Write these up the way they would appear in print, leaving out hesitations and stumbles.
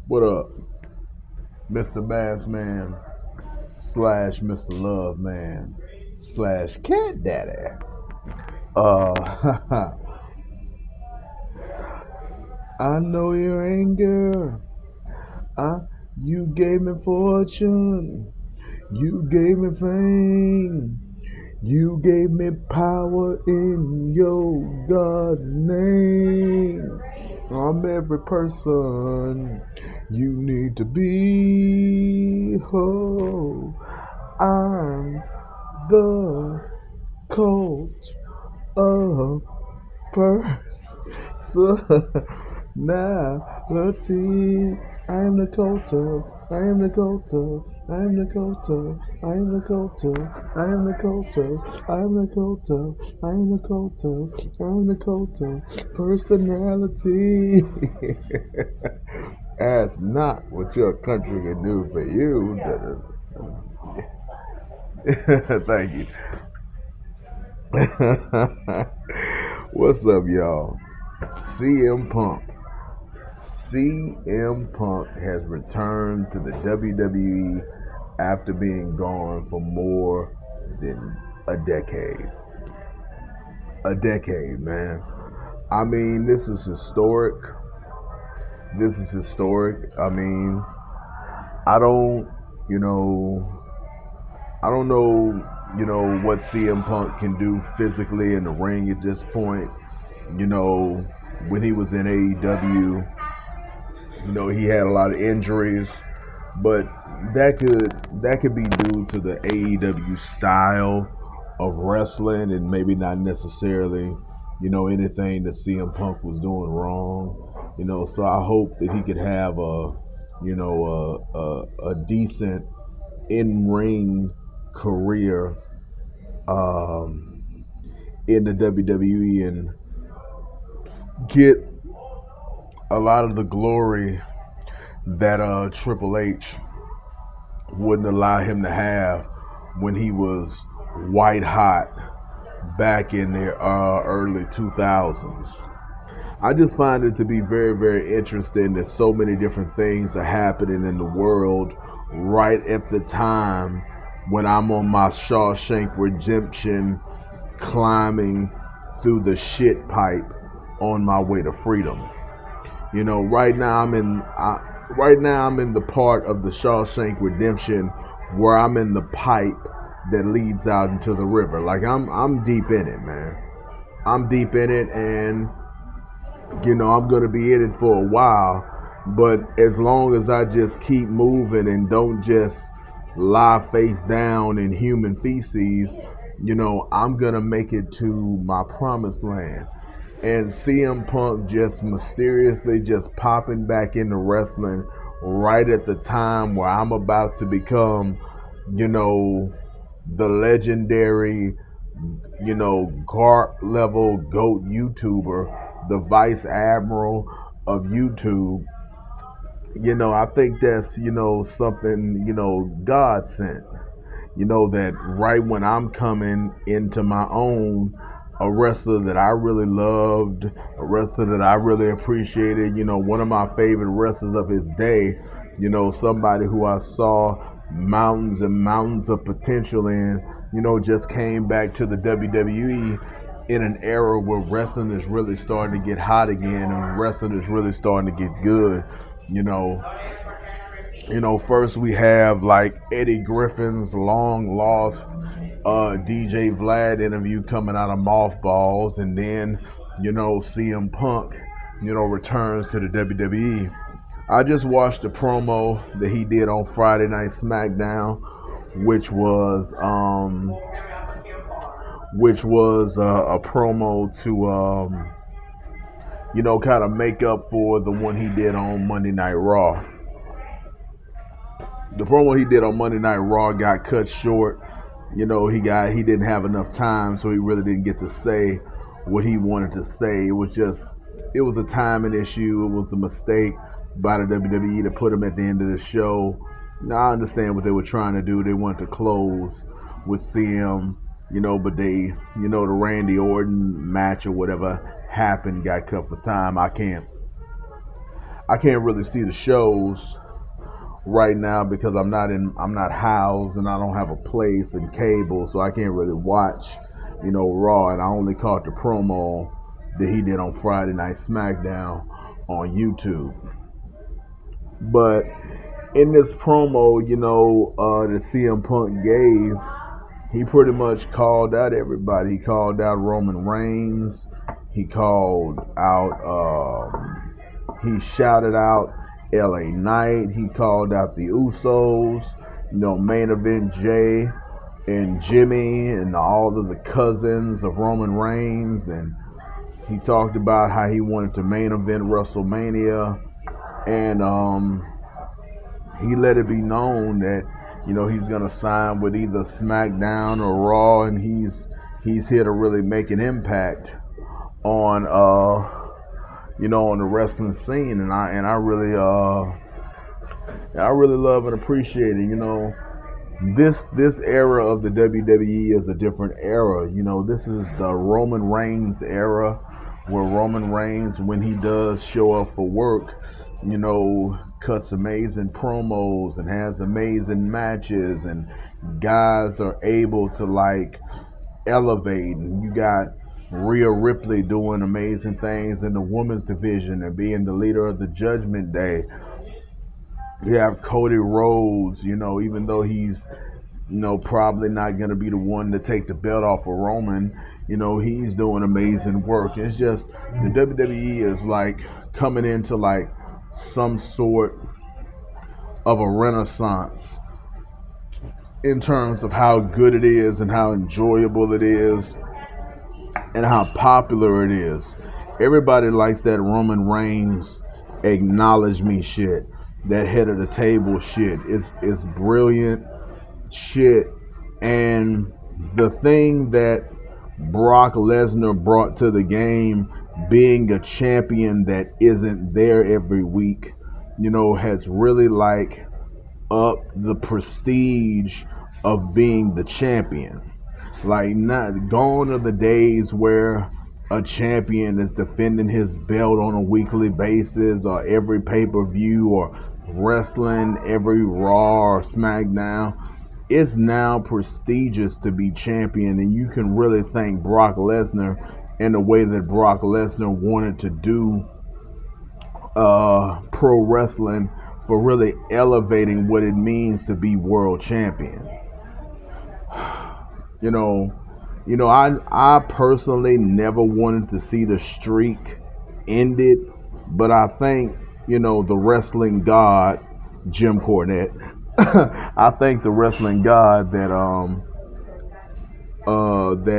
What up, Mr. Bass Man slash Mr. Love Man slash Cat Daddy? Uh, I know your anger. I, you gave me fortune. You gave me fame. You gave me power in your God's name. I'm every person you need to be. Oh, I'm the coach of personality. I am the coach of, I am the coach of, I am the coach of, I am the coach of, I am the coach of, I am the coach of, I am the coach of, I am the coach of personality. Ask not what your country can do for you. Thank you. What's up, y'all? CM Punk. CM Punk has returned to the WWE after being gone for more than a decade. A decade, man. I mean, this is historic. This is historic. I mean, I don't, you know, I don't know, what CM Punk can do physically in the ring at this point. You know, when he was in AEW, he had a lot of injuries, but that could be due to the AEW style of wrestling and maybe not necessarily, anything that CM Punk was doing wrong. So I hope that he could have a decent in ring career in the WWE and get a lot of the glory that Triple H wouldn't allow him to have when he was white hot back in the early 2000s. I just find it to be very, very interesting that so many different things are happening in the world right at the time when I'm on my Shawshank Redemption climbing through the shit pipe on my way to freedom. Right now I'm in the part of the Shawshank Redemption where I'm in the pipe that leads out into the river. Like I'm deep in it, man. I'm deep in it, and I'm gonna be in it for a while. But as long as I just keep moving and don't just lie face down in human feces, I'm gonna make it to my promised land. And CM Punk just mysteriously just popping back into wrestling right at the time where I'm about to become, the legendary, GARP level GOAT YouTuber, the Vice Admiral of YouTube. I think that's, something, God sent. That right when I'm coming into my own, a wrestler that I really loved, a wrestler that I really appreciated, one of my favorite wrestlers of his day, somebody who I saw mountains and mountains of potential in, just came back to the WWE in an era where wrestling is really starting to get hot again and wrestling is really starting to get good. You know, first we have like Eddie Griffin's long lost DJ Vlad interview coming out of Mothballs, and then CM Punk, returns to the WWE. I just watched the promo that he did on Friday Night Smackdown, which was a promo to kind of make up for the one he did on Monday Night Raw. The promo he did on Monday Night Raw got cut short. He didn't have enough time, so he really didn't get to say what he wanted to say. It was a timing issue. It was a mistake by the WWE to put him at the end of the show. Now I understand what they were trying to do. They wanted to close with CM, but the Randy Orton match or whatever happened got cut for time. I can't really see the shows right now because I'm not housed and I don't have a place and cable, so I can't really watch, Raw. And I only caught the promo that he did on Friday Night Smackdown on YouTube. But in this promo, that CM Punk gave, he pretty much called out everybody. He called out Roman Reigns. He called out. He shouted out LA Knight. He called out the Usos. Main event Jay and Jimmy and all of the cousins of Roman Reigns. And he talked about how he wanted to main event WrestleMania. And he let it be known that he's gonna sign with either SmackDown or Raw, and he's here to really make an impact on on the wrestling scene, and I really love and appreciate it. This era of the WWE is a different era. This is the Roman Reigns era, where Roman Reigns, when he does show up for work, cuts amazing promos and has amazing matches, and guys are able to like elevate. And you got Rhea Ripley doing amazing things in the women's division and being the leader of the Judgment Day. You have Cody Rhodes, even though he's probably not going to be the one to take the belt off of Roman. He's doing amazing work. It's just the WWE is like coming into like some sort of a renaissance in terms of how good it is and how enjoyable it is and how popular it is. Everybody likes that Roman Reigns acknowledge me shit, that head of the table shit. It's brilliant shit. And the thing that Brock Lesnar brought to the game, being a champion that isn't there every week, has really like up the prestige of being the champion. Like, not gone are the days where a champion is defending his belt on a weekly basis or every pay-per-view or wrestling every Raw or SmackDown. It's now prestigious to be champion, and you can really thank Brock Lesnar and the way that Brock Lesnar wanted to do pro wrestling for really elevating what it means to be world champion. You know, I personally never wanted to see the streak ended, but I think, the wrestling god, Jim Cornette, I think the wrestling god that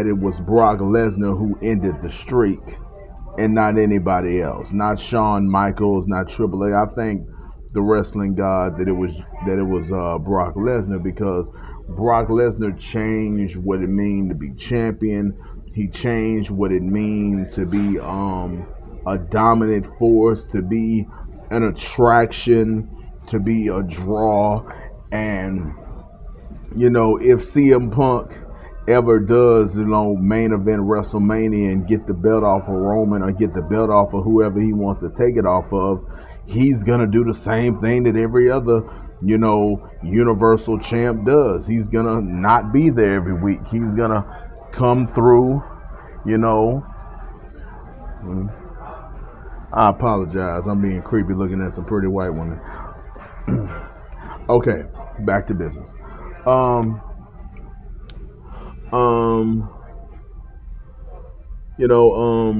it was Brock Lesnar who ended the streak and not anybody else, not Shawn Michaels, not Triple H. I think the wrestling god that it was Brock Lesnar, because Brock Lesnar changed what it means to be champion. He changed what it means to be a dominant force, to be an attraction, to be a draw. And if CM Punk ever does, main event WrestleMania and get the belt off of Roman or get the belt off of whoever he wants to take it off of, he's gonna do the same thing that every other, Universal champ does. He's gonna not be there every week. He's gonna come through, I apologize. I'm being creepy looking at some pretty white women. Okay, back to business. Um, um, you know,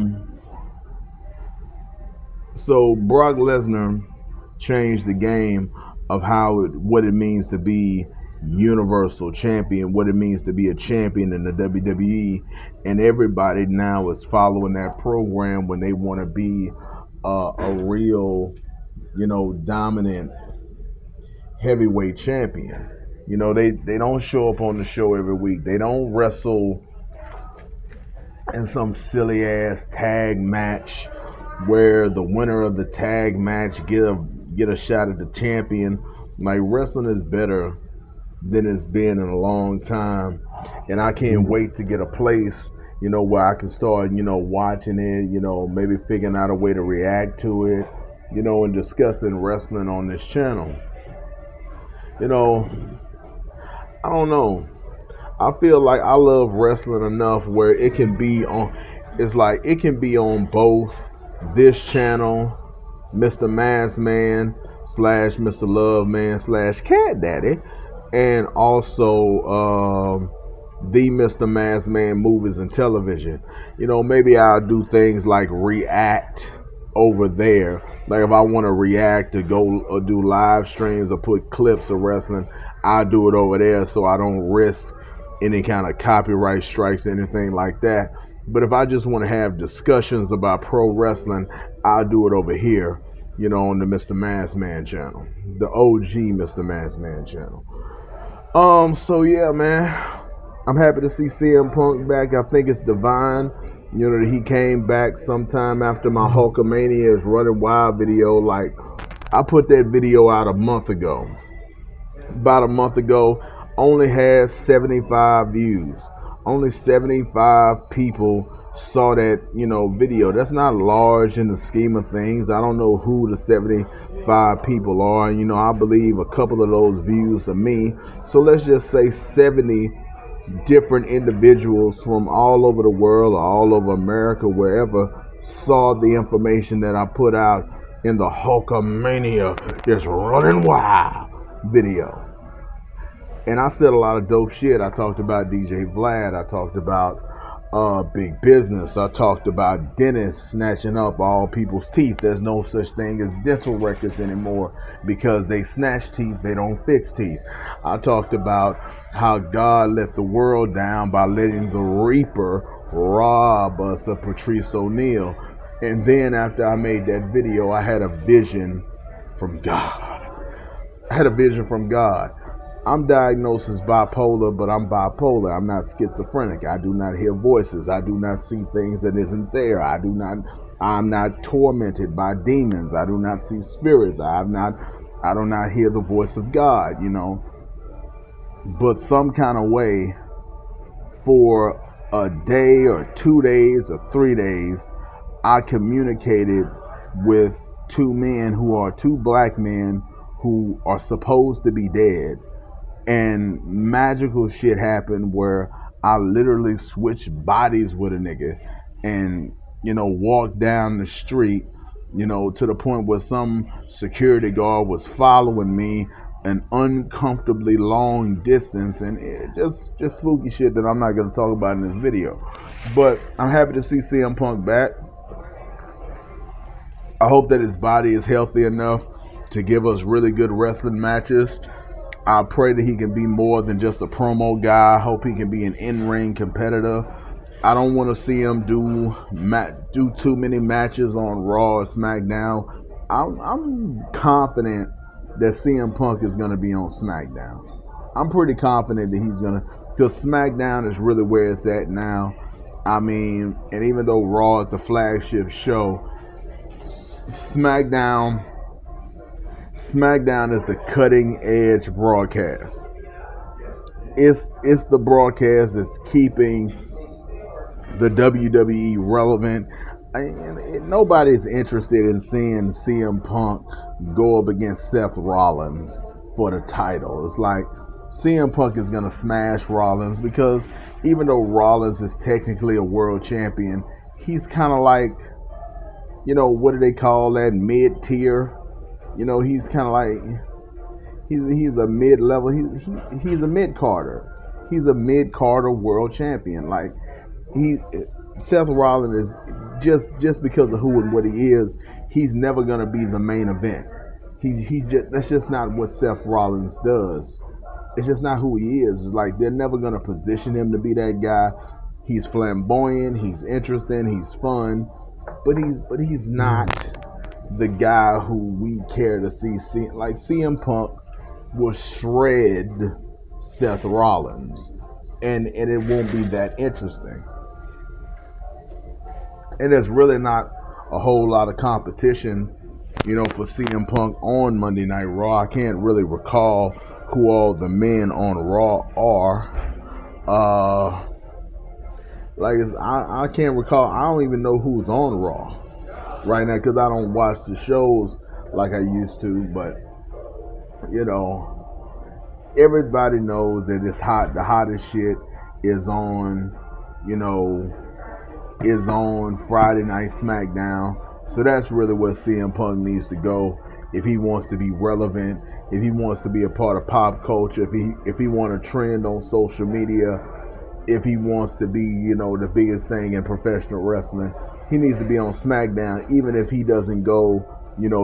so Brock Lesnar changed the game of what it means to be Universal Champion, what it means to be a champion in the WWE, and everybody now is following that program when they want to be a real, dominant heavyweight champion. They don't show up on the show every week. They don't wrestle in some silly ass tag match where the winner of the tag match get a shot at the champion. Like, wrestling is better than it's been in a long time, and I can't wait to get a place, where I can start, watching it, maybe figuring out a way to react to it, and discussing wrestling on this channel. You know, I don't know. I feel like I love wrestling enough where it can be on. It's like it can be on both this channel, Mr. Mass Man slash Mr. Love Man slash Cat Daddy, and also the Mr. Mass Man movies and television. Maybe I'll do things like react over there. Like if I want to react to go or do live streams or put clips of wrestling, I do it over there so I don't risk any kind of copyright strikes, anything like that. But if I just want to have discussions about pro wrestling, I'll do it over here, on the Mr. Mass Man channel, the OG Mr. Mass Man channel. So yeah, man, I'm happy to see CM Punk back. I think it's divine, that he came back sometime after my Hulkamania is Running Wild video. Like, I put that video out about a month ago, only has 75 views. Only 75 people saw that, video. That's not large in the scheme of things. I don't know who the 75 people are. I believe a couple of those views are me. So let's just say 70 different individuals from all over the world or all over America, wherever, saw the information that I put out in the Hulkamania is Running Wild video. And I said a lot of dope shit. I talked about DJ Vlad. I talked about big business. I talked about dentists snatching up all people's teeth. There's no such thing as dental records anymore because they snatch teeth, they don't fix teeth. I talked about how God let the world down by letting the Reaper rob us of Patrice O'Neal. And then after I made that video, I had a vision from God. I'm diagnosed as bipolar, but I'm bipolar. I'm not schizophrenic. I do not hear voices. I do not see things that isn't there. I'm not tormented by demons. I do not see spirits. I do not hear the voice of God, But some kind of way, for a day or 2 days or 3 days, I communicated with two black men who are supposed to be dead. And magical shit happened where I literally switched bodies with a nigga and, walked down the street, to the point where some security guard was following me an uncomfortably long distance. And it just spooky shit that I'm not going to talk about in this video. But I'm happy to see CM Punk back. I hope that his body is healthy enough to give us really good wrestling matches. I pray that he can be more than just a promo guy. I hope he can be an in-ring competitor. I don't want to see him do too many matches on Raw or Smackdown. I'm confident that CM Punk is going to be on Smackdown. I'm pretty confident that he's going to, because Smackdown is really where it's at now. I mean, and even though Raw is the flagship show, SmackDown is the cutting edge broadcast. It's the broadcast that's keeping the WWE relevant. Nobody's interested in seeing CM Punk go up against Seth Rollins for the title. It's like CM Punk is gonna smash Rollins because even though Rollins is technically a world champion, he's kind of like, what do they call that, mid-tier? He's kind of like, he's a mid-level. He's a mid-carder. He's a mid-carder world champion. Like, Seth Rollins is just because of who and what he is, he's never gonna be the main event. That's just not what Seth Rollins does. It's just not who he is. It's like they're never gonna position him to be that guy. He's flamboyant. He's interesting. He's fun, but he's not the guy who we care to see. Like CM Punk will shred Seth Rollins, and it won't be that interesting. And there's really not a whole lot of competition, for CM Punk on Monday Night Raw. I can't really recall who all the men on Raw are. I can't recall. I don't even know who's on Raw. right now because I don't watch the shows like I used to. But you know, everybody knows that it's hot. The hottest shit is on, you know, is on Friday Night Smackdown. So that's really where CM Punk needs to go if he wants to be relevant, if he wants to be a part of pop culture, if he want to trend on social media, if he wants to be, the biggest thing in professional wrestling. He needs to be on SmackDown, even if he doesn't go,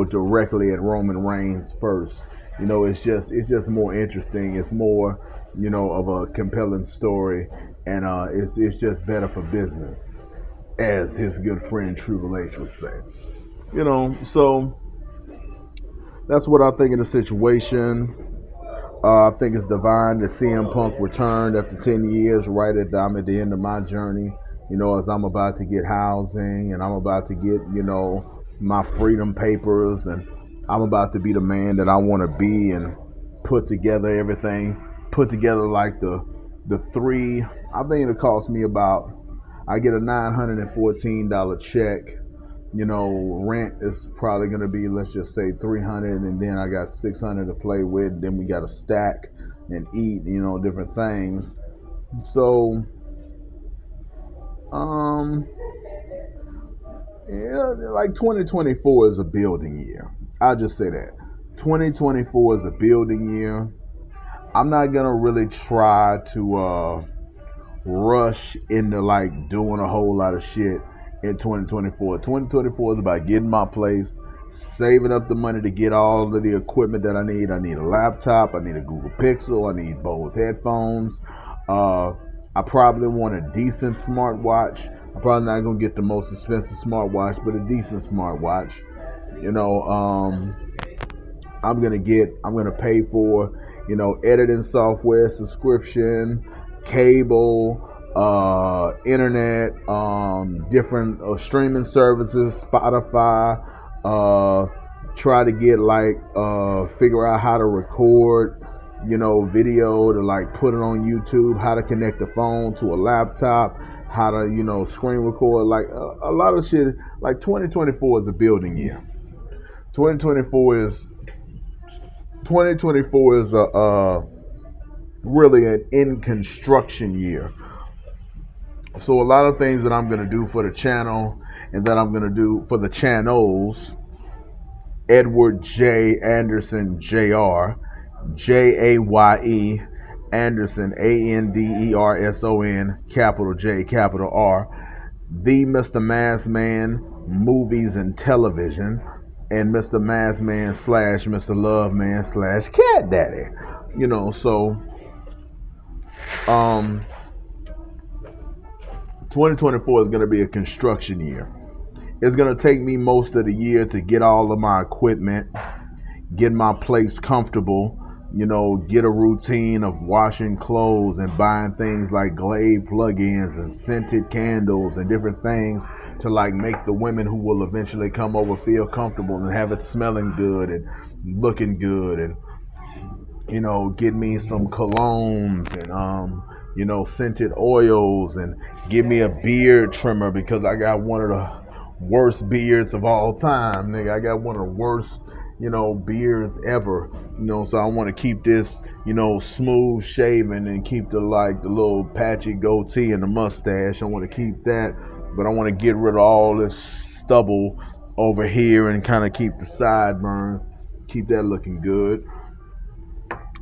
directly at Roman Reigns first. It's just more interesting. It's more, of a compelling story, and it's just better for business, as his good friend Triple H would say. So that's what I think of the situation. I think it's divine that CM Punk returned after 10 years, right I'm at the end of my journey, as I'm about to get housing and I'm about to get, my freedom papers, and I'm about to be the man that I want to be and put together everything, put together like the three, I think it cost me about, I get a $914 check. Rent is probably gonna be, let's just say 300, and then I got 600 to play with. Then we got to stack and eat, different things. So, um, yeah, like 2024 is a building year. I'll just say that 2024 is a building year. I'm not gonna really try to rush into like doing a whole lot of shit in 2024. 2024 is about getting my place, saving up the money to get all of the equipment that I need. I need a laptop, I need a Google Pixel, I need Bose headphones. I probably want a decent smartwatch. I'm probably not gonna get the most expensive smartwatch, but a decent smartwatch. You know, um, I'm gonna pay for, editing software subscription, cable, internet, different streaming services, Spotify. Uh, Try to get like figure out how to record, video to like put it on YouTube, how to connect the phone to a laptop, how to screen record, like a lot of shit. Like 2024 is a building year. 2024 is 2024 is a really an in construction year. So a lot of things that I'm gonna do for the channel and that I'm gonna do for the channels: Edward J. Anderson Jr. Jaye Anderson Anderson, capital J capital R, the Mr. Massman movies and television, and Mr. Massman slash Mr. Loveman slash Cat Daddy. So um 2024 is going to be a construction year. It's going to take me most of the year to get all of my equipment, get my place comfortable, get a routine of washing clothes and buying things like Glade plugins and scented candles and different things to like make the women who will eventually come over feel comfortable and have it smelling good and looking good, and get me some colognes and scented oils, and give me a beard trimmer because I got one of the worst beards of all time, nigga. I got one of the worst, beards ever. So I want to keep this, smooth shaven and keep the little patchy goatee and the mustache. I want to keep that, but I want to get rid of all this stubble over here and kind of keep the sideburns, keep that looking good.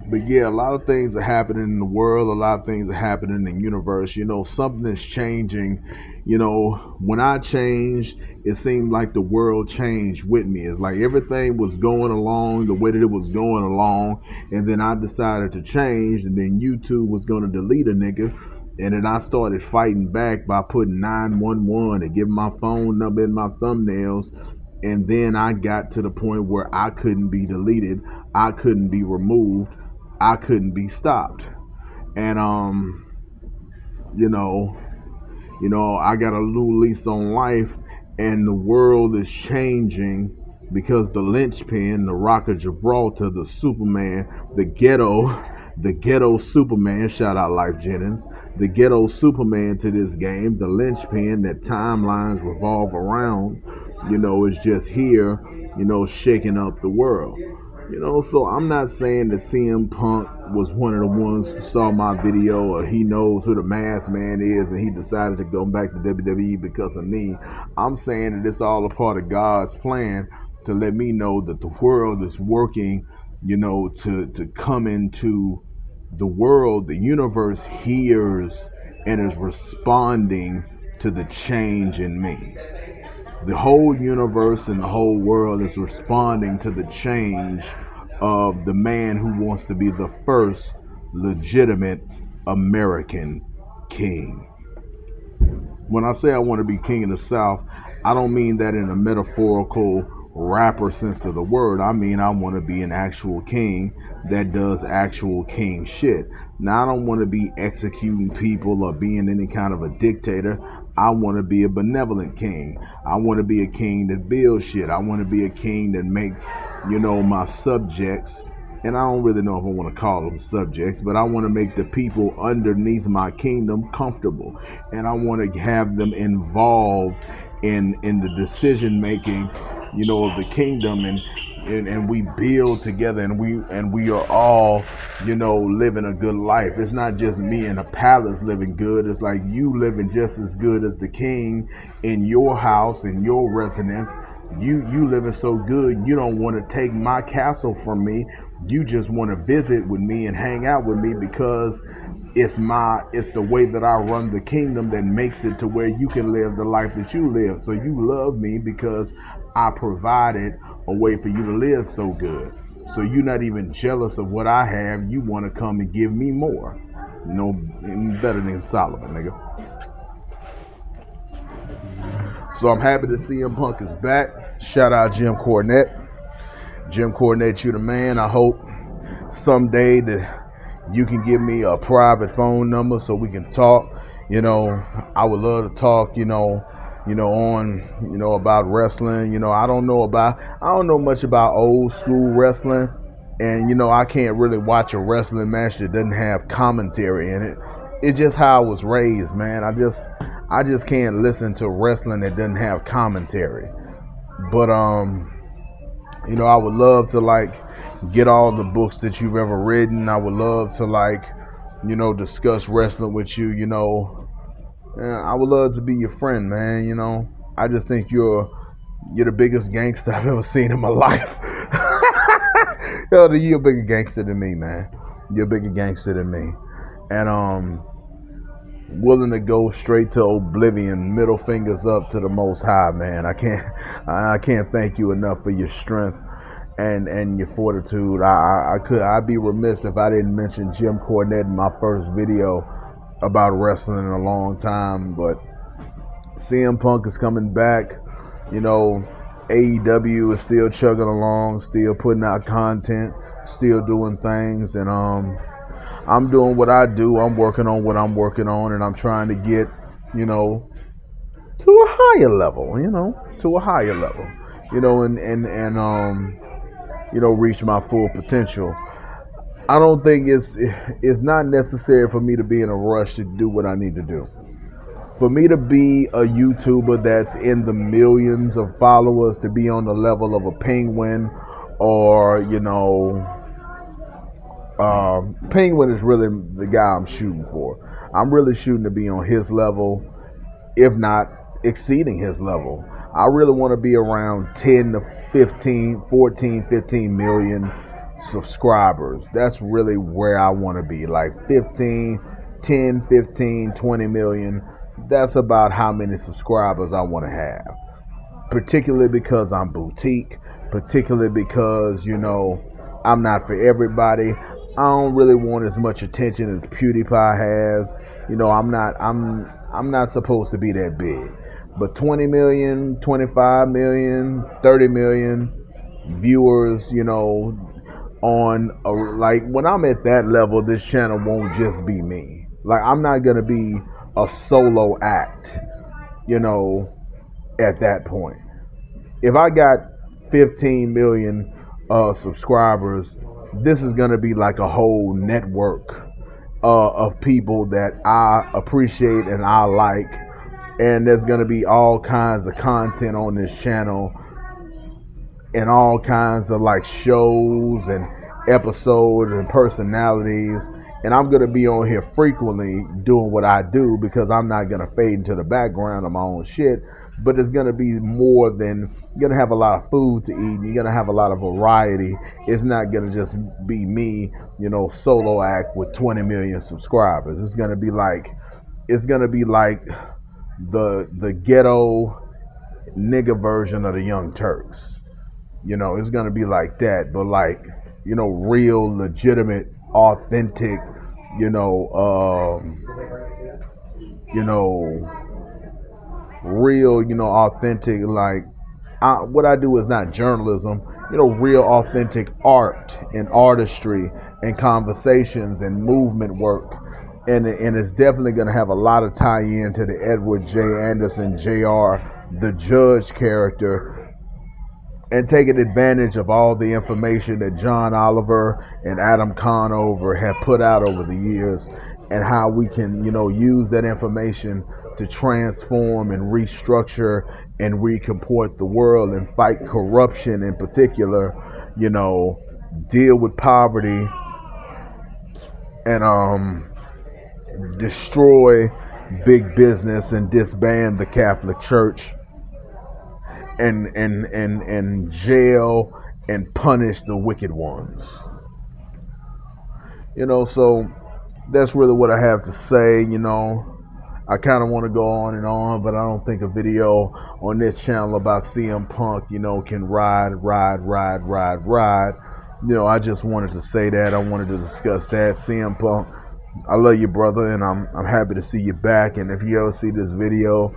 But yeah, a lot of things are happening in the world. A lot of things are happening in the universe. Something is changing. When I changed, it seemed like the world changed with me. It's like everything was going along the way that it was going along, and then I decided to change, and then YouTube was going to delete a nigga. And then I started fighting back by putting 911 and giving my phone number in my thumbnails. And then I got to the point where I couldn't be deleted. I couldn't be removed. I couldn't be stopped. And you know, I got a new lease on life, and the world is changing because the linchpin, the Rock of Gibraltar, the Superman, the ghetto Superman, shout out Life Jennings, the ghetto Superman to this game, the linchpin that timelines revolve around, is just here, shaking up the world. So I'm not saying that CM Punk was one of the ones who saw my video or he knows who the masked man is and he decided to go back to WWE because of me. I'm saying that it's all a part of God's plan to let me know that the world is working, to come into the world. The universe hears and is responding to the change in me. The whole universe and the whole world is responding to the change of the man who wants to be the first legitimate American king. When I say I want to be king of the South, I don't mean that in a metaphorical rapper sense of the word. I mean I want to be an actual king that does actual king shit. Now I don't want to be executing people or being any kind of a dictator. I want to be a benevolent king. I want to be a king that builds shit. I want to be a king that makes, my subjects, and I don't really know if I want to call them subjects, but I want to make the people underneath my kingdom comfortable, and I want to have them involved in the decision making, of the kingdom, and we build together, and we are all, living a good life. It's not just me in a palace living good. It's like you living just as good as the king in your house, in your residence. You living so good, you don't want to take my castle from me. You just want to visit with me and hang out with me because it's the way that I run the kingdom that makes it to where you can live the life that you live. So you love me because I provided a way for you to live so good. So you're not even jealous of what I have. You want to come and give me more. No better than Solomon, nigga. So I'm happy to see CM Punk is back. Shout out Jim Cornette. Jim Cornette, you the man. I hope someday that you can give me a private phone number so we can talk. I would love to talk, about wrestling. I don't know much about old school wrestling. And I can't really watch a wrestling match that doesn't have commentary in it. It's just how I was raised, man. I just can't listen to wrestling that doesn't have commentary. But I would love to get all the books that you've ever written. I would love to discuss wrestling with you. I would love to be your friend, man. I just think you're the biggest gangster I've ever seen in my life. You're a bigger gangster than me, man. You're a bigger gangster than me, and willing to go straight to oblivion, middle fingers up to the Most High, man. I can't thank you enough for your strength and your fortitude. I'd be remiss if I didn't mention Jim Cornette in my first video about wrestling in a long time. But CM Punk is coming back. AEW is still chugging along, still putting out content, still doing things, and I'm doing what I do. I'm working on what I'm working on, and I'm trying to get, to a higher level, to a higher level, and reach my full potential. I don't think it's not necessary for me to be in a rush to do what I need to do. For me to be a YouTuber that's in the millions of followers, to be on the level of a Penguin, or Penguin is really the guy I'm shooting for. I'm really shooting to be on his level, if not exceeding his level. I really want to be around 10 to 15, 14, 15 million subscribers. That's really where I want to be. Like 15, 10, 15, 20 million. That's about how many subscribers I want to have. Particularly because I'm boutique. Particularly because, I'm not for everybody. I don't really want as much attention as PewDiePie has. I'm not supposed to be that big. But 20 million, 25 million, 30 million viewers, on when I'm at that level, this channel won't just be me. I'm not gonna be a solo act, at that point. If I got 15 million subscribers, this is gonna be like a whole network of people that I appreciate and I like, And there's going to be all kinds of content on this channel and all kinds of like shows and episodes and personalities. And I'm going to be on here frequently doing what I do because I'm not going to fade into the background of my own shit. But it's going to be more than, you're going to have a lot of food to eat. You're going to have a lot of variety. It's not going to just be me, solo act with 20 million subscribers. It's going to be like the ghetto nigga version of the Young Turks. It's gonna be like that, but like, real, legitimate, authentic, you know, you know, real, authentic. Like, what I do is not journalism, real, authentic art and artistry and conversations and movement work. And it's definitely going to have a lot of tie-in to the Edward J. Anderson, Jr., the Judge character, and taking advantage of all the information that John Oliver and Adam Conover have put out over the years, and how we can, use that information to transform and restructure and recomport the world and fight corruption in particular, deal with poverty and destroy big business and disband the Catholic Church and jail and punish the wicked ones. So that's really what I have to say. I kind of want to go on and on, but I don't think a video on this channel about CM Punk, can ride. I just wanted to say that. I wanted to discuss that. CM Punk, I love you, brother, and I'm happy to see you back. And if you ever see this video,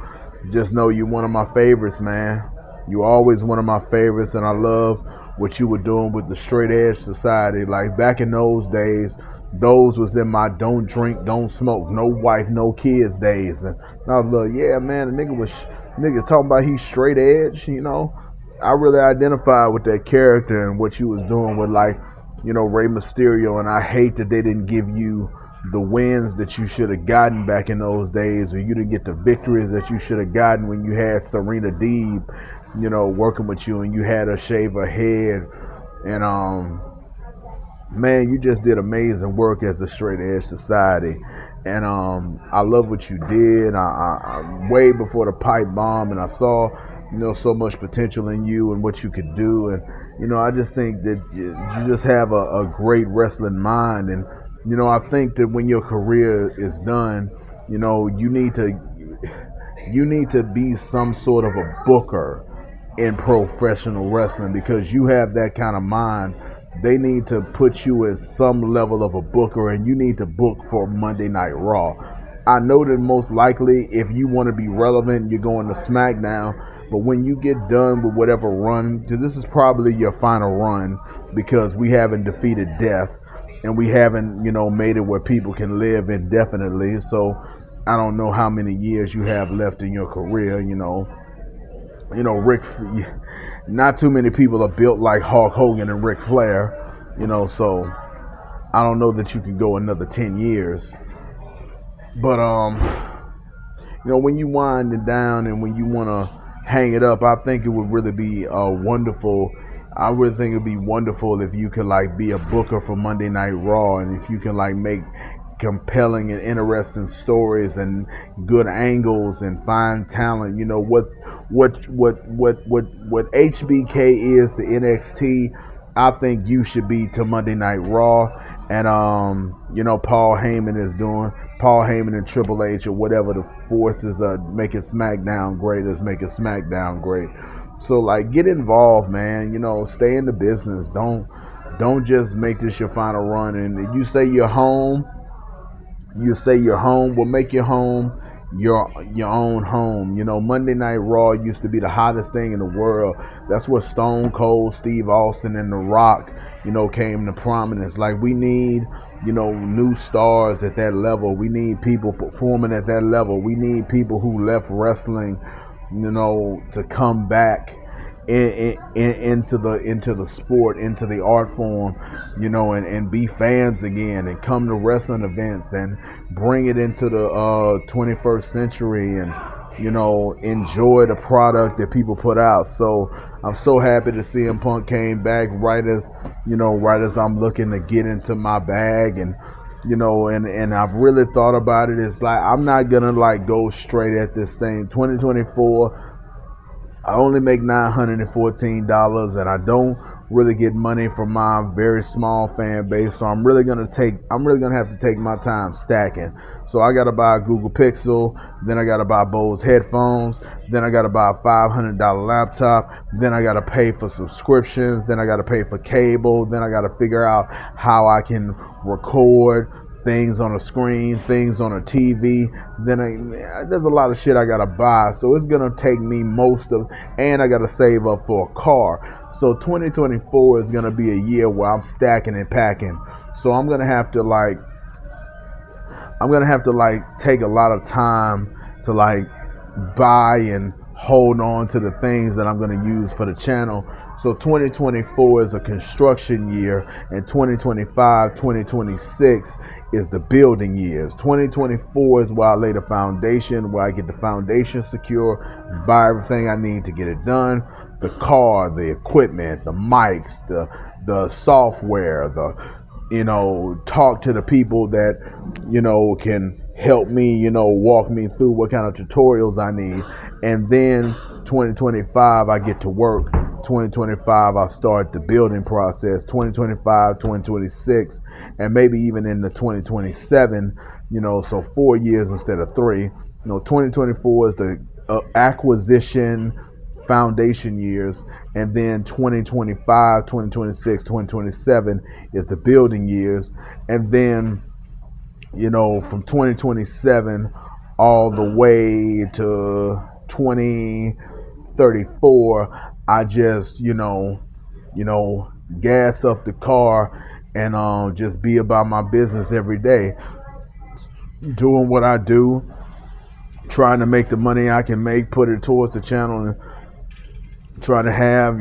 just know you're one of my favorites, man. You always one of my favorites, and I love what you were doing with the Straight Edge Society. Like back in those days, those was in my don't drink, don't smoke, no wife, no kids days. And I was like, yeah, man, the nigga talking about he's straight edge, I really identified with that character and what you was doing with like, Rey Mysterio. And I hate that they didn't give you the wins that you should have gotten back in those days, or you didn't get the victories that you should have gotten when you had Serena Deeb, working with you, and you had her shave her head. And man, you just did amazing work as the Straight Edge Society. And I love what you did. I way before the pipe bomb, and I saw so much potential in you and what you could do. And I just think that you just have a great wrestling mind. And I think that when your career is done, you need to be some sort of a booker in professional wrestling, because you have that kind of mind. They need to put you as some level of a booker, and you need to book for Monday Night Raw. I know that most likely, if you want to be relevant, you're going to SmackDown. But when you get done with whatever run, this is probably your final run, because we haven't defeated death, and we haven't, made it where people can live indefinitely. So I don't know how many years you have left in your career. Rick, not too many people are built like Hulk Hogan and Ric Flair, so I don't know that you can go another 10 years. But, when you wind it down and when you want to hang it up, I think it would really be wonderful. I really think it'd be wonderful if you could like be a booker for Monday Night Raw, and if you can like make compelling and interesting stories and good angles and find talent. What HBK is to NXT, I think you should be to Monday Night Raw. And Paul Heyman is doing, Paul Heyman and Triple H, or whatever the forces are making SmackDown great, is making SmackDown great. So like, get involved, man. Stay in the business. Don't just make this your final run. And you say you're home. Well, make your home your own home. Monday Night Raw used to be the hottest thing in the world. That's where Stone Cold Steve Austin and The Rock, came to prominence. Like, we need, new stars at that level. We need people performing at that level. We need people who left wrestling, to come back into the sport, into the art form, and be fans again, and come to wrestling events and bring it into the 21st century, and enjoy the product that people put out. So I'm so happy to CM Punk came back right as I'm looking to get into my bag. And I've really thought about it. It's like I'm not gonna like go straight at this thing. 2024, I only make $914, and I don't really get money from my very small fan base. So I'm really gonna have to take my time stacking. So I gotta buy a Google Pixel, then I gotta buy Bose headphones, then I gotta buy a $500 laptop, then I gotta pay for subscriptions, then I gotta pay for cable, then I gotta figure out how I can record things on a screen, things on a TV. There's a lot of shit I gotta buy, so it's gonna take me and I gotta save up for a car. So 2024 is gonna be a year where I'm stacking and packing. So I'm gonna have to take a lot of time to buy and hold on to the things that I'm going to use for the channel. So 2024 is a construction year, and 2025, 2026 is the building years. 2024 is where I lay the foundation, where I get the foundation secure, buy everything I need to get it done. The car, the equipment, the mics, the software, talk to the people that, can help me, walk me through what kind of tutorials I need. And then 2025, I get to work. 2025, I start the building process. 2025, 2026, and maybe even into 2027, so 4 years instead of 3. 2024 is the acquisition foundation years, and then 2025, 2026, 2027 is the building years. And then from 2027 all the way to 2034, I just gas up the car and just be about my business every day, doing what I do, trying to make the money I can make, put it towards the channel, and trying to have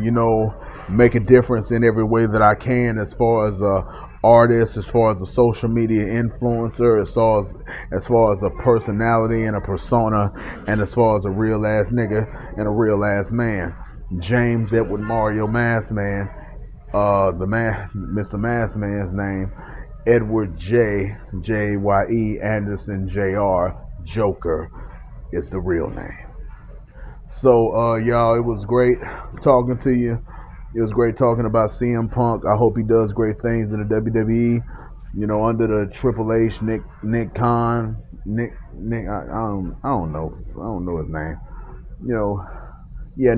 make a difference in every way that I can, as far as a artist, as far as a social media influencer, as far as a personality and a persona, and as far as a real ass nigga and a real ass man. James Edward Mario Massman, the man, Mr. Massman's name, Edward Jye Anderson Jr. Joker is the real name. So, y'all, it was great talking to you. It was great talking about CM Punk. I hope he does great things in the WWE. Under the Triple H, Nick Khan, Nick. I don't know his name.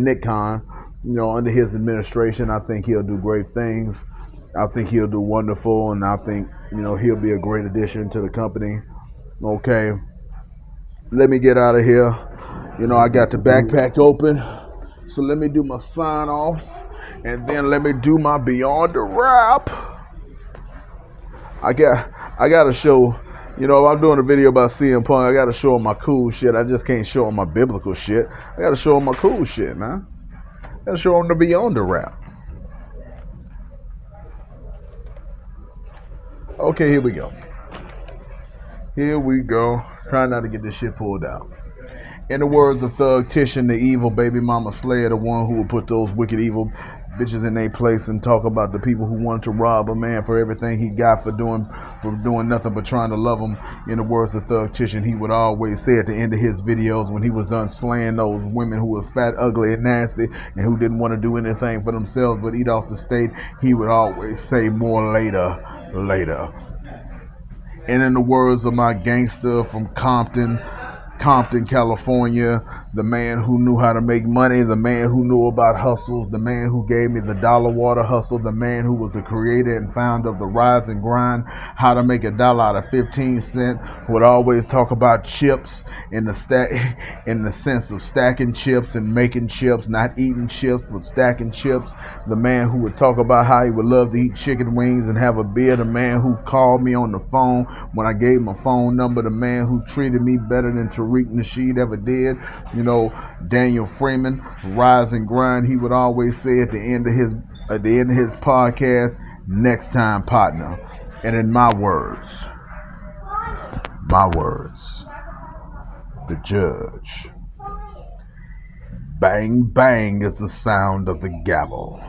Nick Khan. Under his administration, I think he'll do great things. I think he'll do wonderful, and I think he'll be a great addition to the company. Okay, let me get out of here. I got the backpack open, so let me do my sign offs, and then let me do my Beyond the Rap. I got to show, if I'm doing a video about CM Punk, I got to show him my cool shit. I just can't show him my biblical shit. I got to show him my cool shit, man. I got to show him the Beyond the Rap. Okay, here we go. Try not to get this shit pulled out. In the words of Thug Titian, the evil baby mama slayer, the one who would put those wicked evil bitches in their place and talk about the people who wanted to rob a man for everything he got for doing nothing but trying to love him. In the words of Thug Titian, he would always say at the end of his videos, when he was done slaying those women who were fat, ugly, and nasty, and who didn't want to do anything for themselves but eat off the state, he would always say, more later. And in the words of my gangster from Compton, California, the man who knew how to make money, the man who knew about hustles, the man who gave me the dollar water hustle, the man who was the creator and founder of the Rise and Grind, how to make $1 out of 15 cents, would always talk about chips in the sense of stacking chips and making chips, not eating chips, but stacking chips. The man who would talk about how he would love to eat chicken wings and have a beer. The man who called me on the phone when I gave him a phone number. The man who treated me better than Tariq Nasheed ever did. Daniel Freeman, Rise and Grind. He would always say at the end of his podcast, next time, partner. And in my words, the judge Bang, bang is the sound of the gavel.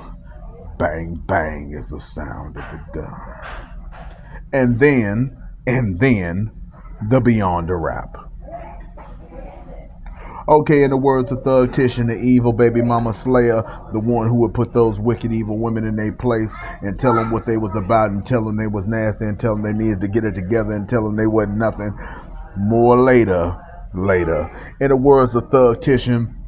Bang, bang is the sound of the gun. And then, the Beyonder rap. Okay, in the words of Thug Titian, the evil baby mama slayer, the one who would put those wicked evil women in their place and tell them what they was about and tell them they was nasty and tell them they needed to get it together and tell them they wasn't nothing. More later. In the words of Thug Titian,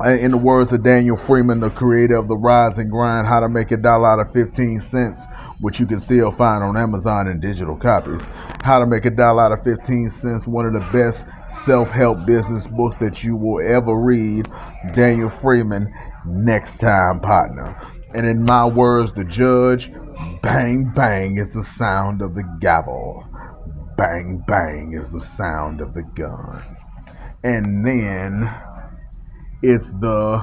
in the words of Daniel Freeman, the creator of the Rise and Grind, How to Make a Dollar Out of 15 Cents, which you can still find on Amazon in digital copies. How to Make a Dollar Out of 15 Cents, one of the best self-help business books that you will ever read. Daniel Freeman, next time partner. And in my words, the judge, bang bang is the sound of the gavel. Bang bang is the sound of the gun. And then it's the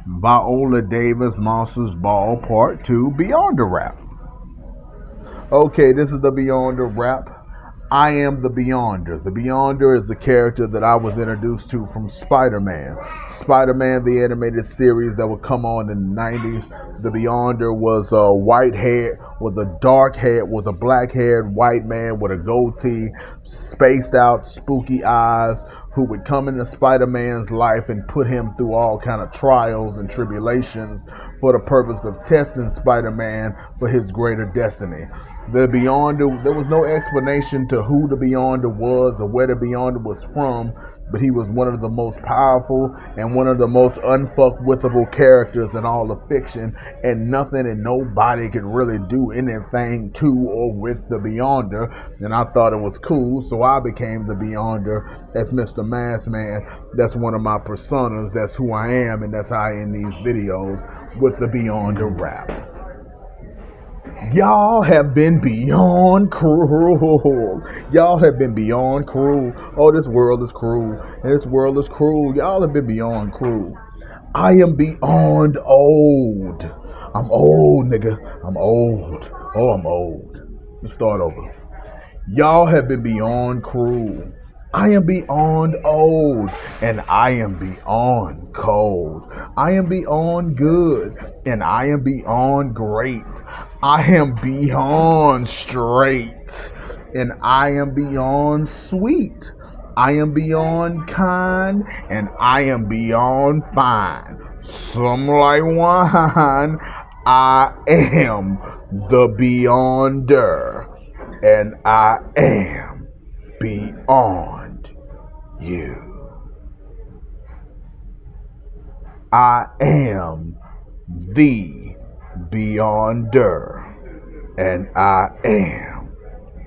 Viola Davis Monsters Ball Part 2 Beyond the Rap. Okay, this is the Beyond the Rap. I am the Beyonder. The Beyonder is the character that I was introduced to from Spider-Man. Spider-Man, the animated series that would come on in the 90s. The Beyonder was a white-haired, was a dark-haired, was a black-haired white man with a goatee, spaced out, spooky eyes, who would come into Spider-Man's life and put him through all kind of trials and tribulations for the purpose of testing Spider-Man for his greater destiny. The Beyonder, there was no explanation to who the Beyonder was or where the Beyonder was from, but he was one of the most powerful and one of the most unfuckwithable characters in all of fiction, and nothing and nobody could really do anything to or with the Beyonder, and I thought it was cool, so I became the Beyonder as Mr. Mask Man. That's one of my personas, that's who I am, and that's how I end these videos with the Beyonder rap. Y'all have been beyond cruel. Y'all have been beyond cruel. Oh, this world is cruel. This world is cruel. Y'all have been beyond cruel. I am beyond old. I'm old, nigga. I'm old. Oh, I'm old. Let's start over. Y'all have been beyond cruel. I am beyond old, and I am beyond cold. I am beyond good, and I am beyond great. I am beyond straight, and I am beyond sweet. I am beyond kind, and I am beyond fine. Some like wine. I am the Beyonder, and I am beyond you. I am the Beyonder, and I am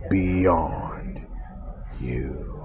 beyond you.